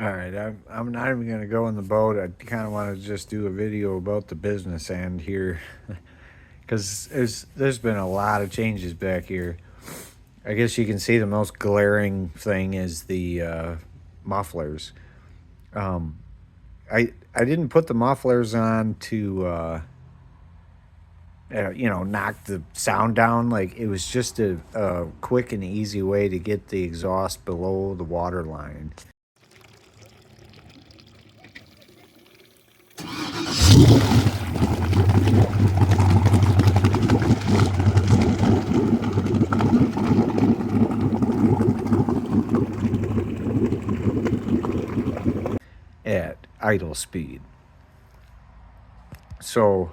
All right, I'm not even gonna go in the boat. I kind of want to just do a video about the business end here, because there's been a lot of changes back here. I guess you can see the most glaring thing is the mufflers. Um, I didn't put the mufflers on to knock the sound down. Like it was just a quick and easy way to get the exhaust below the water line. At idle speed. So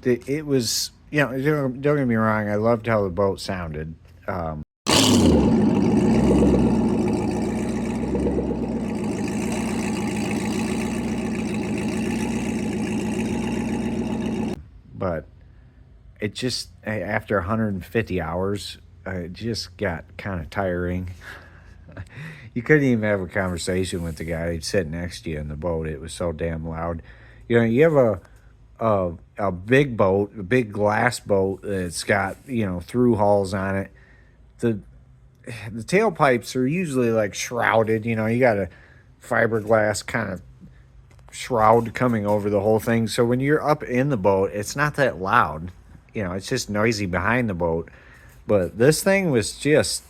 it was, don't get me wrong, I loved how the boat sounded. But it just, after 150 hours, it just got kind of tiring. You couldn't even have a conversation with the guy sitting next to you in the boat. It was so damn loud. You have a big boat, a big glass boat that's got through hulls on it. The the tailpipes are usually like shrouded. You got a fiberglass kind of shroud coming over the whole thing. So when you're up in the boat, it's not that loud. It's just noisy behind the boat. But this thing was just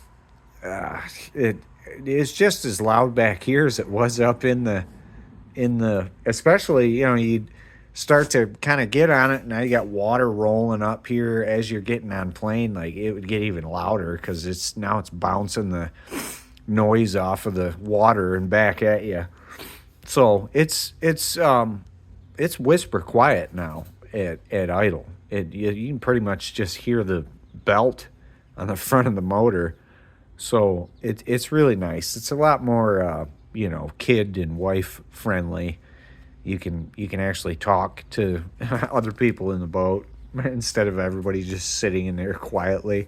it it's just as loud back here as it was up in the especially you start to kind of get on it. Now you got water rolling up here as you're getting on plane. Like it would get even louder because it's bouncing the noise off of the water and back at you. So it's whisper quiet now at idle. You can pretty much just hear the belt on the front of the motor. So it's really nice. It's a lot more kid and wife friendly. You can actually talk to other people in the boat instead of everybody just sitting in there quietly.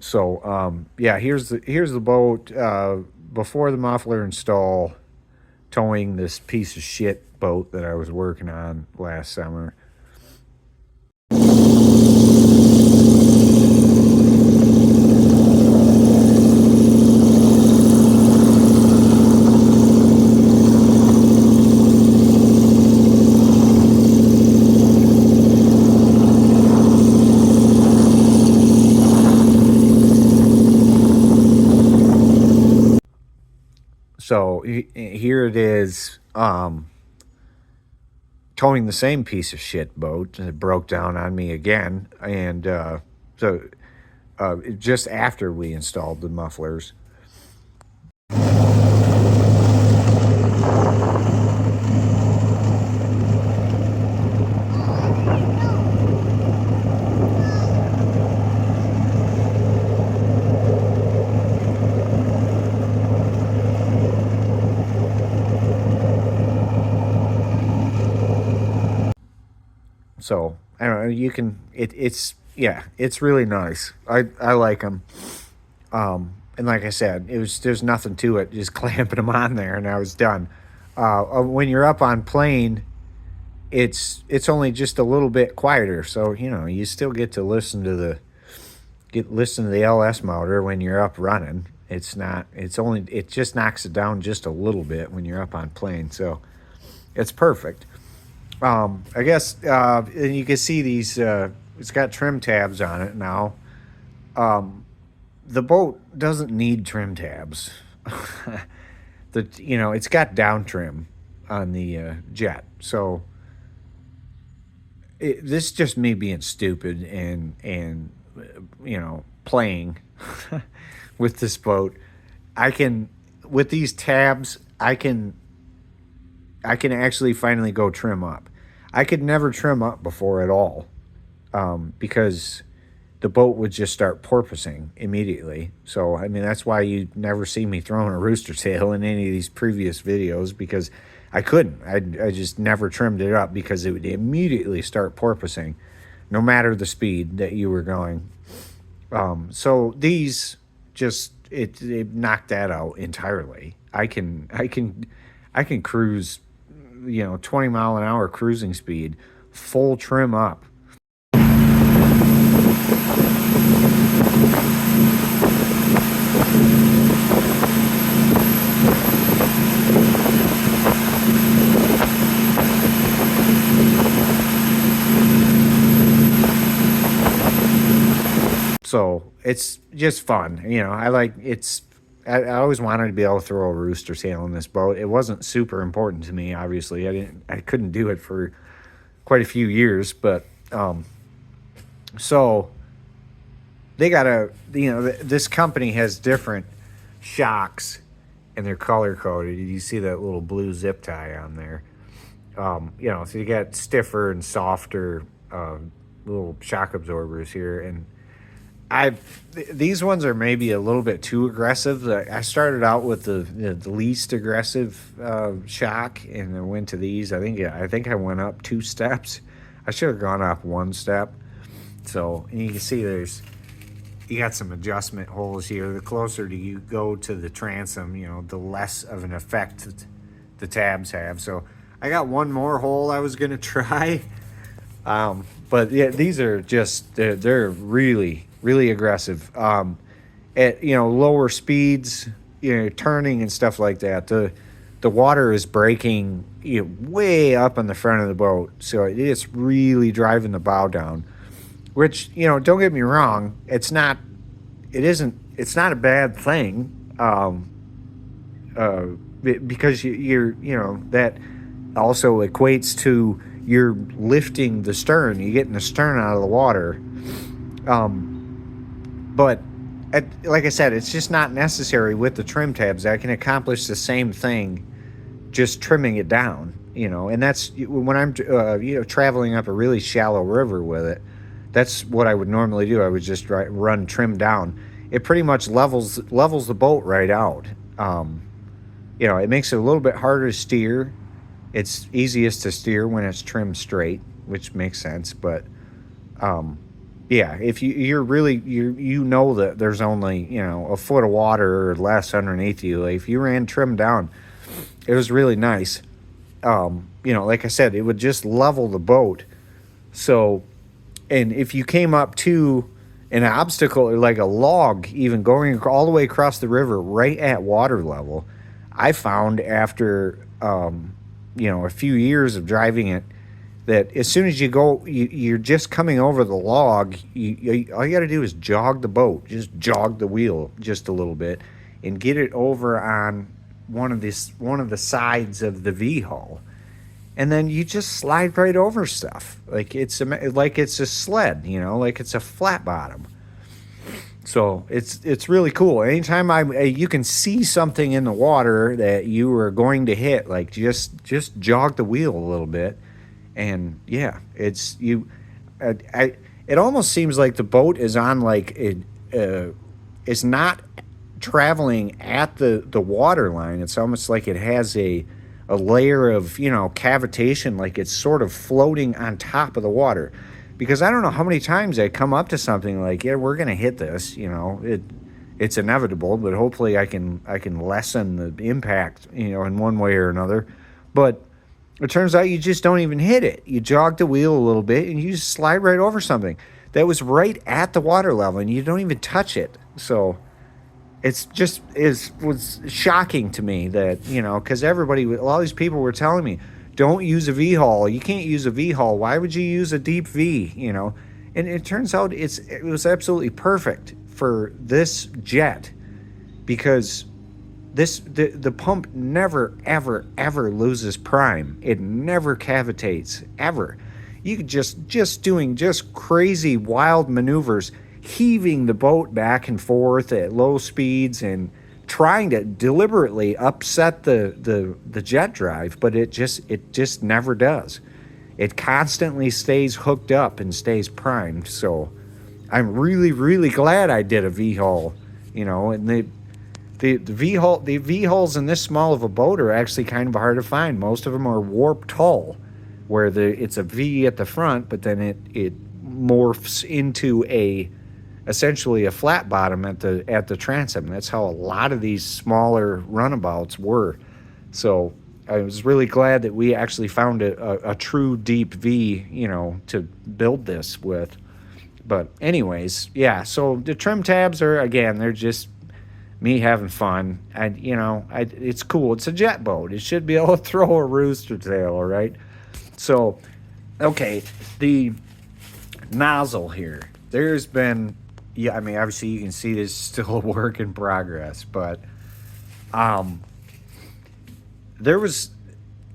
So yeah, here's the boat before the muffler install, towing this piece of shit boat that I was working on last summer. So here it is, towing the same piece of shit boat. It broke down on me again, and just after we installed the mufflers. So I don't know. You can. It's yeah. It's really nice. I like them. And like I said, there's nothing to it. Just clamping them on there, and I was done. When you're up on plane, it's only just a little bit quieter. So you still get to listen to the LS motor when you're up running. It's not. It just knocks it down just a little bit when you're up on plane. So it's perfect. I guess and you can see these. It's got trim tabs on it now. The boat doesn't need trim tabs. It's got down trim on the jet. So this is just me being stupid and playing with this boat. I can with these tabs. I can actually finally go trim up. I could never trim up before at all, because the boat would just start porpoising immediately. So, I mean, that's why you never see me throwing a rooster tail in any of these previous videos, because I couldn't. I just never trimmed it up because it would immediately start porpoising, no matter the speed that you were going. So these just it knocked that out entirely. I can cruise, 20-mile-an-hour cruising speed, full trim up. So it's just fun. I always wanted to be able to throw a rooster tail in this boat. It wasn't super important to me, obviously. I couldn't do it for quite a few years, but so they got this company has different shocks and they're color coded. You see that little blue zip tie on there. So you got stiffer and softer little shock absorbers here, and these ones are maybe a little bit too aggressive. I started out with the least aggressive shock, and then went to these. I think I went up 2 steps. I should have gone up 1 step. So, and you can see you got some adjustment holes here. The closer you go to the transom, the less of an effect the tabs have. So I got one more hole I was gonna try, but yeah, these are just they're really really aggressive. At lower speeds, turning and stuff like that, the water is breaking way up on the front of the boat, so it's really driving the bow down. Which don't get me wrong, it's not a bad thing, because that also equates to you're lifting the stern, you're getting the stern out of the water. But like I said, it's just not necessary with the trim tabs. I can accomplish the same thing just trimming it down, and that's when I'm traveling up a really shallow river with it. That's what I would normally do. I would just run trim down. It pretty much levels the boat right out. It makes it a little bit harder to steer. It's easiest to steer when it's trimmed straight, which makes sense. But yeah, if you're really that there's only a foot of water or less underneath you. Like if you ran trim down, it was really nice. Like I said, it would just level the boat. So. And if you came up to an obstacle or like a log, even going all the way across the river right at water level, I found after, a few years of driving it, that as soon as you go, you're just coming over the log, all you got to do is jog the boat, just jog the wheel just a little bit and get it over on one of the sides of the V-hull. And then you just slide right over stuff like it's a sled, like it's a flat bottom. So it's really cool. Anytime you can see something in the water that you are going to hit, like just jog the wheel a little bit, and yeah, it's you. It almost seems like the boat is on like it's not traveling at the water line. It's almost like it has a layer of cavitation, like it's sort of floating on top of the water. Because I don't know how many times I come up to something like, yeah, we're gonna hit this, it's inevitable, but hopefully I can lessen the impact, in one way or another. But it turns out you just don't even hit it. You jog the wheel a little bit and you just slide right over something that was right at the water level and you don't even touch it. So was shocking to me that, because all these people were telling me, don't use a V-hull. You can't use a V-hull. Why would you use a deep V, And it turns out it was absolutely perfect for this jet, because the pump never, ever, ever loses prime. It never cavitates, ever. You could just doing crazy, wild maneuvers, heaving the boat back and forth at low speeds and trying to deliberately upset the jet drive, but it just never does. It constantly stays hooked up and stays primed. So I'm really, really glad I did a V-hull, and the V-hulls in this small of a boat are actually kind of hard to find. Most of them are warped hull, where it's a V at the front, but then it morphs into essentially a flat bottom at the transom. That's how a lot of these smaller runabouts were. So I was really glad that we actually found a true deep V, to build this with. But anyways, yeah. So the trim tabs are, again, they're just me having fun. It's cool. It's a jet boat. It should be able to throw a rooster tail, all right? So, okay, the nozzle here. There's been, yeah, I mean, obviously you can see this is still a work in progress, but there was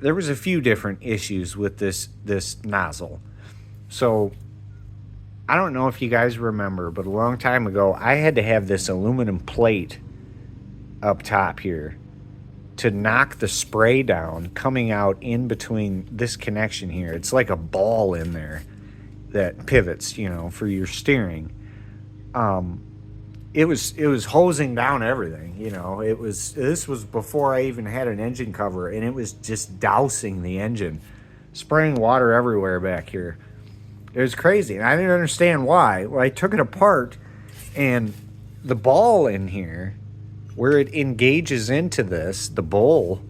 a few different issues with this nozzle. So I don't know if you guys remember, but a long time ago, I had to have this aluminum plate up top here to knock the spray down coming out in between this connection here. It's like a ball in there that pivots, for your steering. It was hosing down everything, this was before I even had an engine cover, and it was just dousing the engine, spraying water everywhere back here. It was crazy, and I didn't understand why. Well, I took it apart, and the ball in here, where it engages into the bowl,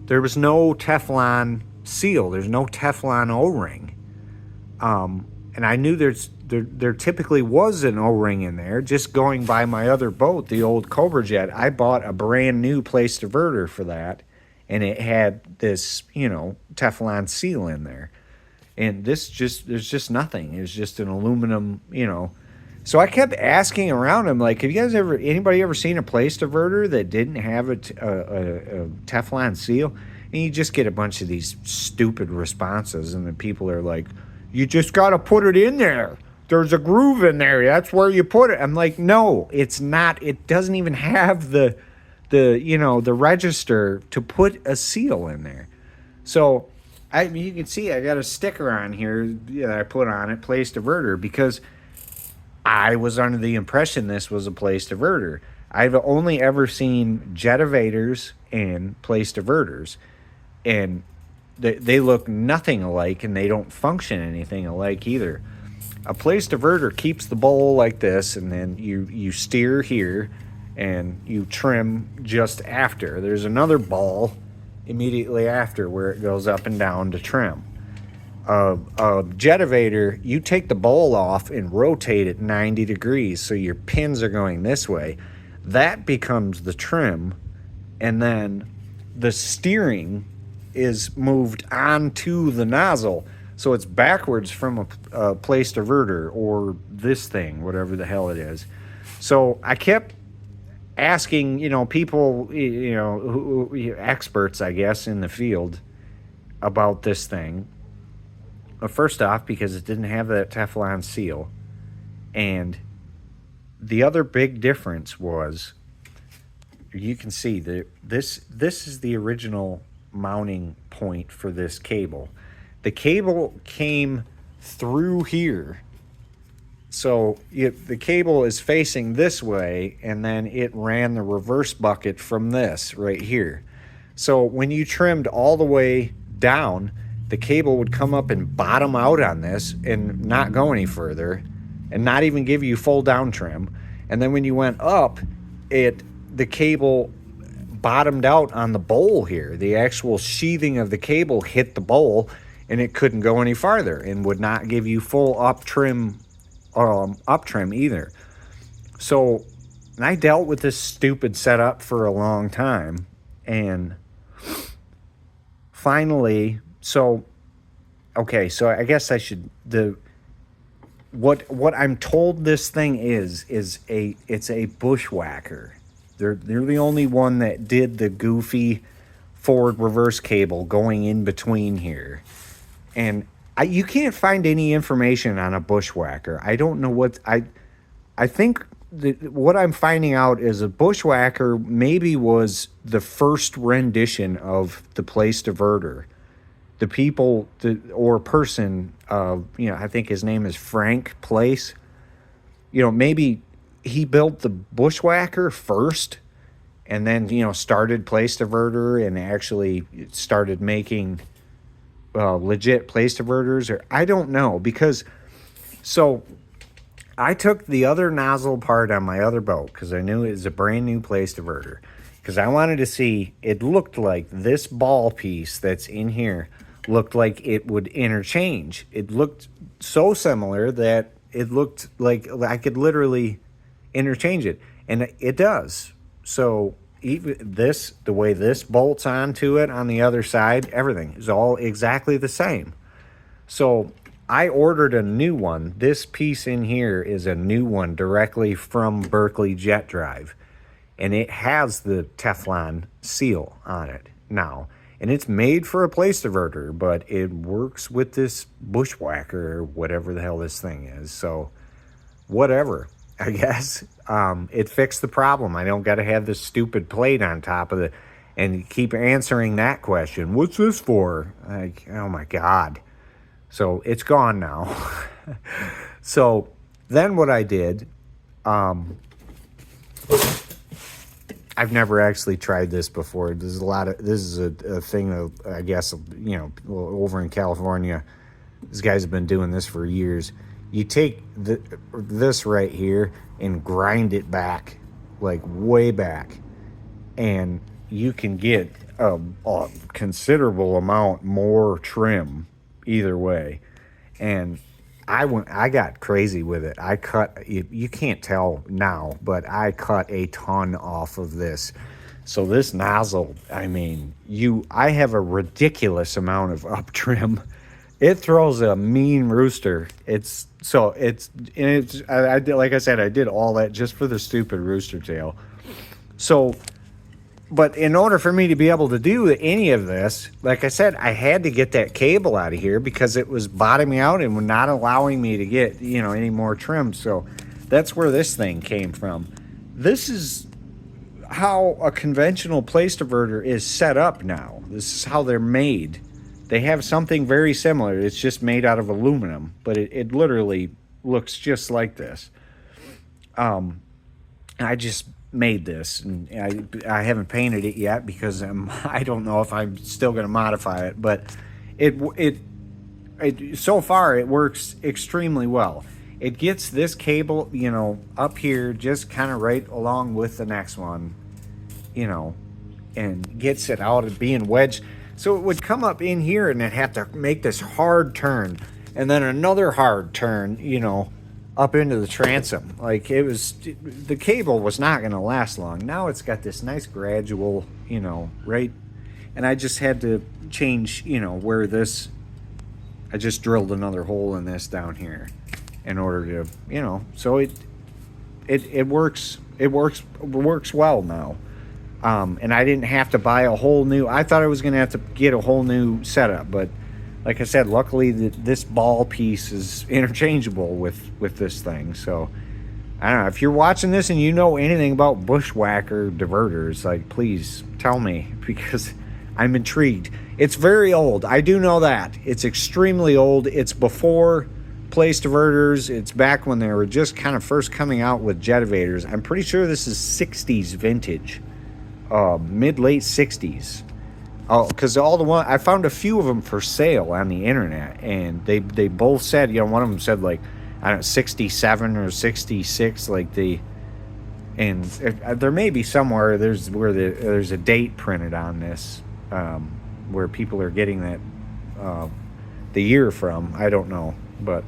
there was no Teflon seal. There's no Teflon O-ring. And I knew there typically was an O-ring in there. Just going by my other boat, the old Cobra Jet, I bought a brand new place diverter for that, and it had this, Teflon seal in there. And there's just nothing. It was just an aluminum, So I kept asking around him, like, have you guys anybody ever seen a place diverter that didn't have a Teflon seal? And you just get a bunch of these stupid responses, and then people are like, you just got to put it in there. There's a groove in there. That's where you put it. I'm like, no, it's not. It doesn't even have the register to put a seal in there. So you can see I got a sticker on here that I put on it, place diverter, because I was under the impression this was a place diverter. I've only ever seen jet evaders and place diverters, and they look nothing alike, and they don't function anything alike either. A place diverter keeps the bowl like this, and then you steer here, and you trim just after. There's another ball immediately after where it goes up and down to trim. A jet evader, you take the bowl off and rotate it 90 degrees so your pins are going this way. That becomes the trim, and then the steering is moved onto the nozzle, so it's backwards from a place diverter or this thing, whatever the hell it is. So I kept asking, people, experts, I guess, in the field about this thing. First off, because it didn't have that Teflon seal. And the other big difference was, you can see that this is the original mounting point for this cable. The cable came through here. So the cable is facing this way, and then it ran the reverse bucket from this right here. So when you trimmed all the way down, the cable would come up and bottom out on this and not go any further, and not even give you full down trim. And then when you went up, the cable bottomed out on the bowl here. The actual sheathing of the cable hit the bowl, and it couldn't go any farther and would not give you full up trim either. So I dealt with this stupid setup for a long time, and finally, so I guess I should, what I'm told this thing is it's a bushwhacker. They're the only one that did the goofy forward reverse cable going in between here. And you can't find any information on a bushwhacker. I don't know what I think what I'm finding out is a bushwhacker maybe was the first rendition of the place diverter. The people or person, I think his name is Frank Place. Maybe he built the bushwhacker first, and then started place diverter and actually started making legit place diverters, or I don't know, because so I took the other nozzle part on my other boat because I knew it was a brand new place diverter. Because I wanted to see, it looked like this ball piece that's in here looked like it would interchange. It looked so similar that it looked like I could literally interchange it. And it does. So even this, the way this bolts onto it on the other side, everything is all exactly the same. So I ordered a new one. This piece in here is a new one directly from Berkeley Jet Drive. And it has the Teflon seal on it now. And it's made for a place diverter, but it works with this bushwhacker or whatever the hell this thing is. So whatever, I guess. It fixed the problem. I don't got to have this stupid plate on top of it and keep answering that question. What's this for? Like, oh my God. So it's gone now. So then what I did, I've never actually tried this before. This is a thing that I guess, you know, over in California, these guys have been doing this for years. You take this right here and grind it back, like way back, and you can get a considerable amount more trim either way. And I got crazy with it. I cut, you can't tell now, but I cut a ton off of this. So this nozzle, I mean, I have a ridiculous amount of up trim. It throws a mean rooster. I did, like I said, I did all that just for the stupid rooster tail. So, but in order for me to be able to do any of this, like I said, I had to get that cable out of here because it was bottoming out and not allowing me to get, you know, any more trim. So that's where this thing came from. This is how a conventional place diverter is set up now. This is how they're made. They have something very similar. It's just made out of aluminum, but it literally looks just like this. I just made this, and I haven't painted it yet because I don't know if I'm still going to modify it, but it so far it works extremely well. It gets this cable, you know, up here just kind of right along with the next one, you know, and gets it out of being wedged. So it would come up in here and it'd have to make this hard turn and then another hard turn, you know, up into the transom. Like the cable was not going to last long. Now it's got this nice gradual, you know, right. And I just had to change, you know, I just drilled another hole in this down here in order to, you know, so it works well now. And I didn't have to buy a whole new, I thought I was going to have to get a whole new setup, but like I said, luckily this ball piece is interchangeable with this thing. So I don't know, if you're watching this and you know anything about bushwhacker diverters, like, please tell me, because I'm intrigued. It's very old. I do know that. It's extremely old. It's before place diverters. It's back when they were just kind of first coming out with Jetivators. I'm pretty sure this is 60s vintage. Mid-late 60s. Oh, because I found a few of them for sale on the internet, and they both said, you know, one of them said like, I don't know, 67 or 66, like and there may be somewhere there's a date printed on this, where people are getting that the year from. I don't know, but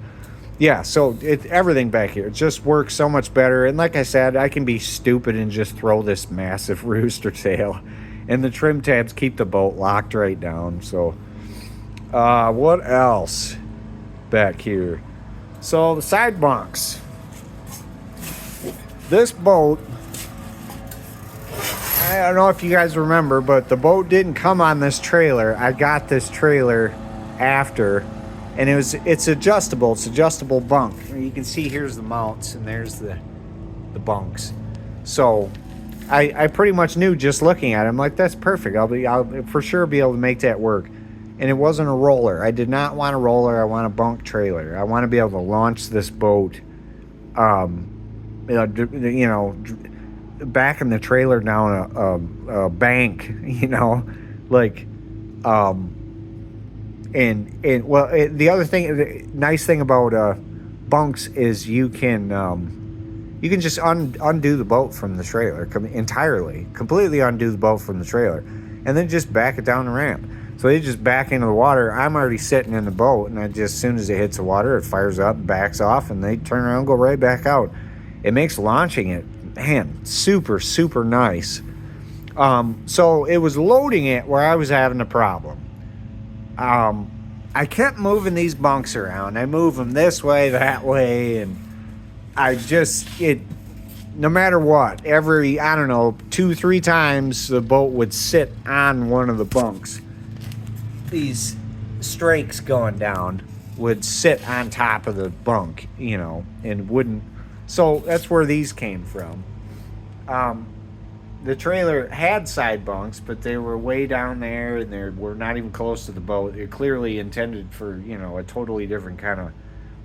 yeah, so everything back here just works so much better. And like I said, I can be stupid and just throw this massive rooster tail, and the trim tabs keep the boat locked right down. So what else back here? So the side bunks. This boat, I don't know if you guys remember, but the boat didn't come on this trailer. I got this trailer after, and it's adjustable. It's adjustable bunk. You can see here's the mounts and there's the bunks. So I pretty much knew just looking at it. I'm like, that's perfect. I'll for sure be able to make that work. And it wasn't a roller. I did not want a roller. I want a bunk trailer. I want to be able to launch this boat, you know, backing the trailer down a bank, you know, like, the other thing, the nice thing about bunks is you can just undo the boat from the trailer completely undo the boat from the trailer, and then just back it down the ramp. So they just back into the water. I'm already sitting in the boat, and as soon as it hits the water, it fires up, backs off, and they turn around and go right back out. It makes launching it, man, super, super nice. So it was loading it where I was having a problem. I kept moving these bunks around. I move them this way, that way, and no matter what, every, 2-3 times the boat would sit on one of the bunks. These strakes going down would sit on top of the bunk, and wouldn't. So that's where these came from. The trailer had side bunks, but they were way down there, and they were not even close to the boat. They're clearly intended for, a totally different kind of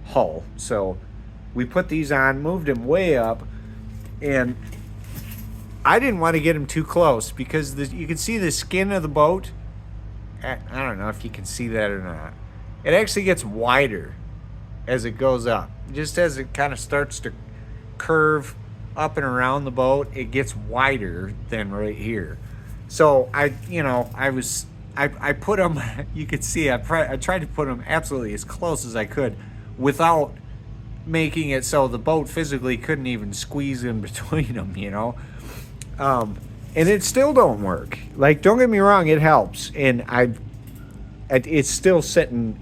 hull. So we put these on, moved them way up, and I didn't want to get them too close because you can see the skin of the boat. I don't know if you can see that or not. It actually gets wider as it goes up. Just as it kind of starts to curve up and around the boat, it gets wider than right here. So I put them, you could see, I tried to put them absolutely as close as I could without making it so the boat physically couldn't even squeeze in between them, and it still don't work. Like, don't get me wrong, it helps. And it's still sitting.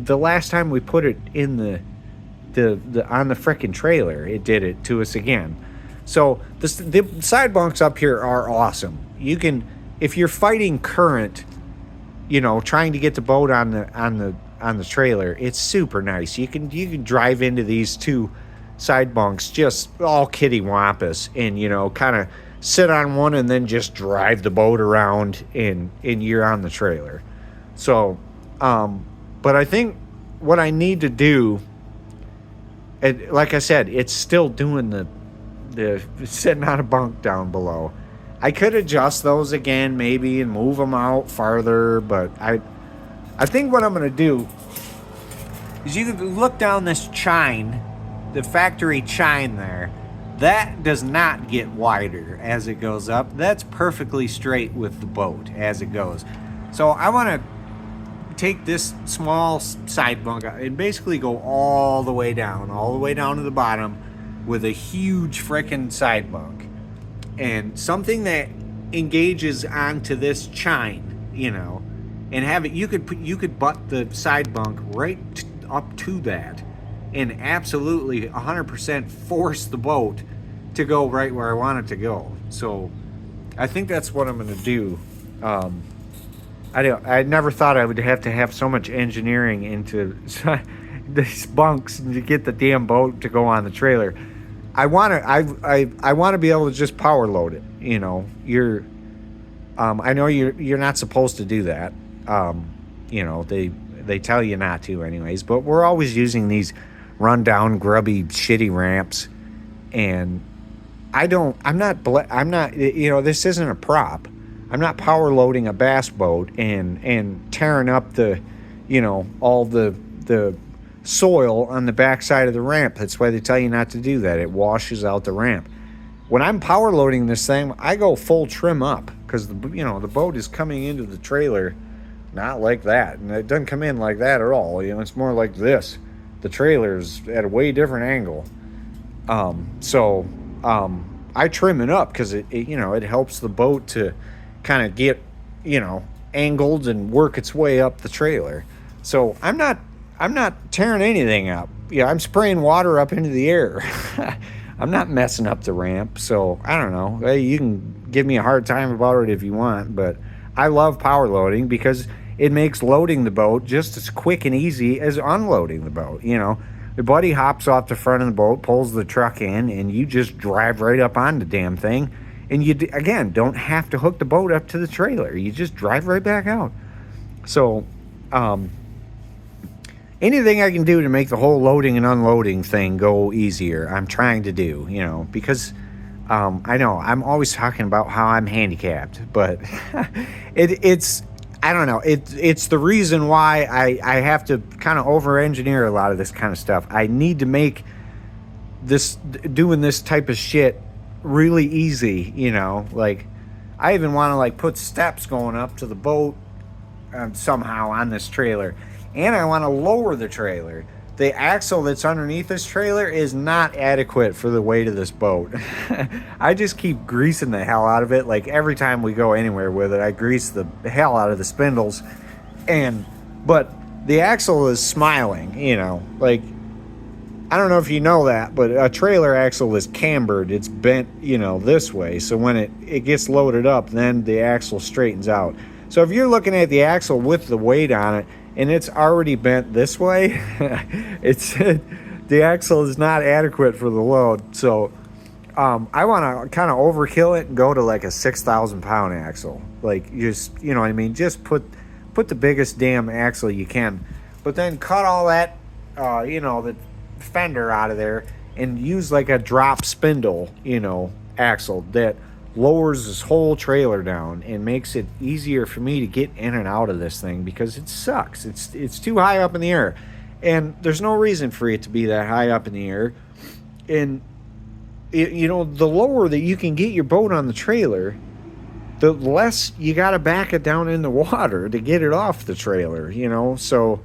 The last time we put it in the on the frickin' trailer, it did it to us again. So the side bunks up here are awesome. You can, if you're fighting current, trying to get the boat on the trailer, it's super nice. You can drive into these two side bunks just all kittywampus, and kind of sit on one and then just drive the boat around and you're on the trailer. So, but I think what I need to do, and like I said, it's still doing the sitting on a bunk down below. I could adjust those again maybe and move them out farther, but I think what I'm going to do is you can look down this chine, the factory chine there. That does not get wider as it goes up. That's perfectly straight with the boat as it goes. So I want to take this small side bunk and basically go all the way down to the bottom with a huge frickin' side bunk. And something that engages onto this chine, and have it, you could butt the side bunk right up to that and absolutely 100% force the boat to go right where I want it to go. So I think that's what I'm going to do. I never thought I would have to have so much engineering into these bunks to get the damn boat to go on the trailer. I want to be able to just power load it. I know you're not supposed to do that. They tell you not to anyways, but we're always using these rundown, grubby, shitty ramps, and I'm not, this isn't a prop. I'm not power loading a bass boat and tearing up all the soil on the backside of the ramp. That's why they tell you not to do that. It washes out the ramp. When I'm power loading this thing, I go full trim up because the boat is coming into the trailer not like that, and it doesn't come in like that at all. It's more like this. The trailer's at a way different angle. I trim it up because it helps the boat to kind of get angled and work its way up the trailer. So I'm not tearing anything up. I'm spraying water up into the air. I'm not messing up the ramp. So I don't know. You can give me a hard time about it if you want, but I love power loading because it makes loading the boat just as quick and easy as unloading the boat. The buddy hops off the front of the boat, pulls the truck in, and you just drive right up on the damn thing. And you, again, don't have to hook the boat up to the trailer. You just drive right back out. So, anything I can do to make the whole loading and unloading thing go easier, I'm trying to do, because I know I'm always talking about how I'm handicapped, but I don't know. It's the reason why I have to kind of over-engineer a lot of this kind of stuff. I need to make doing this type of shit really easy, you know? Like, I even want to, like, put steps going up to the boat somehow on this trailer. And I want to lower the trailer. The axle that's underneath this trailer is not adequate for the weight of this boat. I just keep greasing the hell out of it. Like, every time we go anywhere with it, I grease the hell out of the spindles. But the axle is smiling, you know. Like, I don't know if you know that, but a trailer axle is cambered. It's bent, you know, this way. So when it gets loaded up, then the axle straightens out. So if you're looking at the axle with the weight on it, and it's already bent this way, the axle is not adequate for the load. So I want to kind of overkill it and go to like a 6,000 pound axle. Like, just, you know what I mean? Just put the biggest damn axle you can, but then cut all that, you know, the fender out of there and use like a drop spindle, you know, axle that lowers this whole trailer down and makes it easier for me to get in and out of this thing, because it sucks. It's too high up in the air, and there's no reason for it to be that high up in the air. And you know, the lower that you can get your boat on the trailer, the less you got to back it down in the water to get it off the trailer, you know. So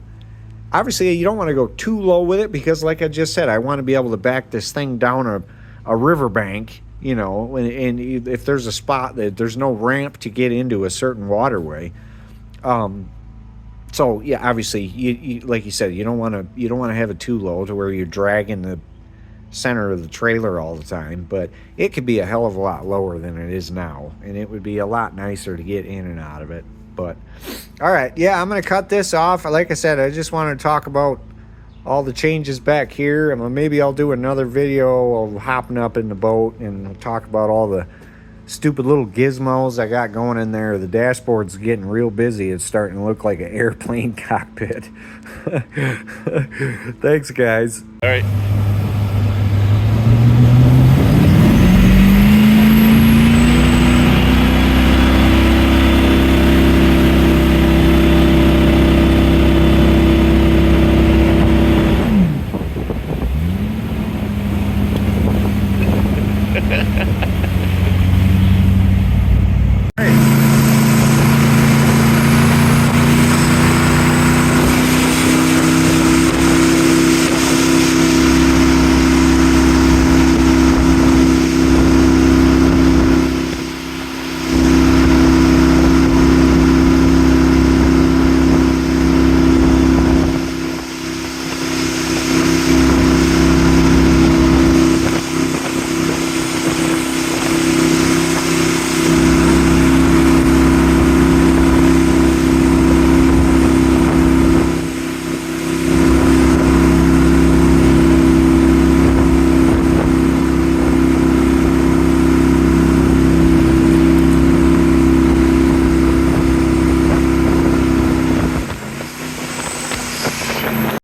obviously you don't want to go too low with it, because like I just said, I want to be able to back this thing down a riverbank, you know, and if there's a spot that there's no ramp to get into a certain waterway. So yeah, obviously you like you said, you don't want to have it too low to where you're dragging the center of the trailer all the time, but it could be a hell of a lot lower than it is now, and it would be a lot nicer to get in and out of it. But all right, yeah, I'm gonna cut this off. Like I said, I just wanted to talk about all the changes back here. Maybe I'll do another video of hopping up in the boat and talk about all the stupid little gizmos I got going in there. The dashboard's getting real busy. It's starting to look like an airplane cockpit. Thanks, guys. All right.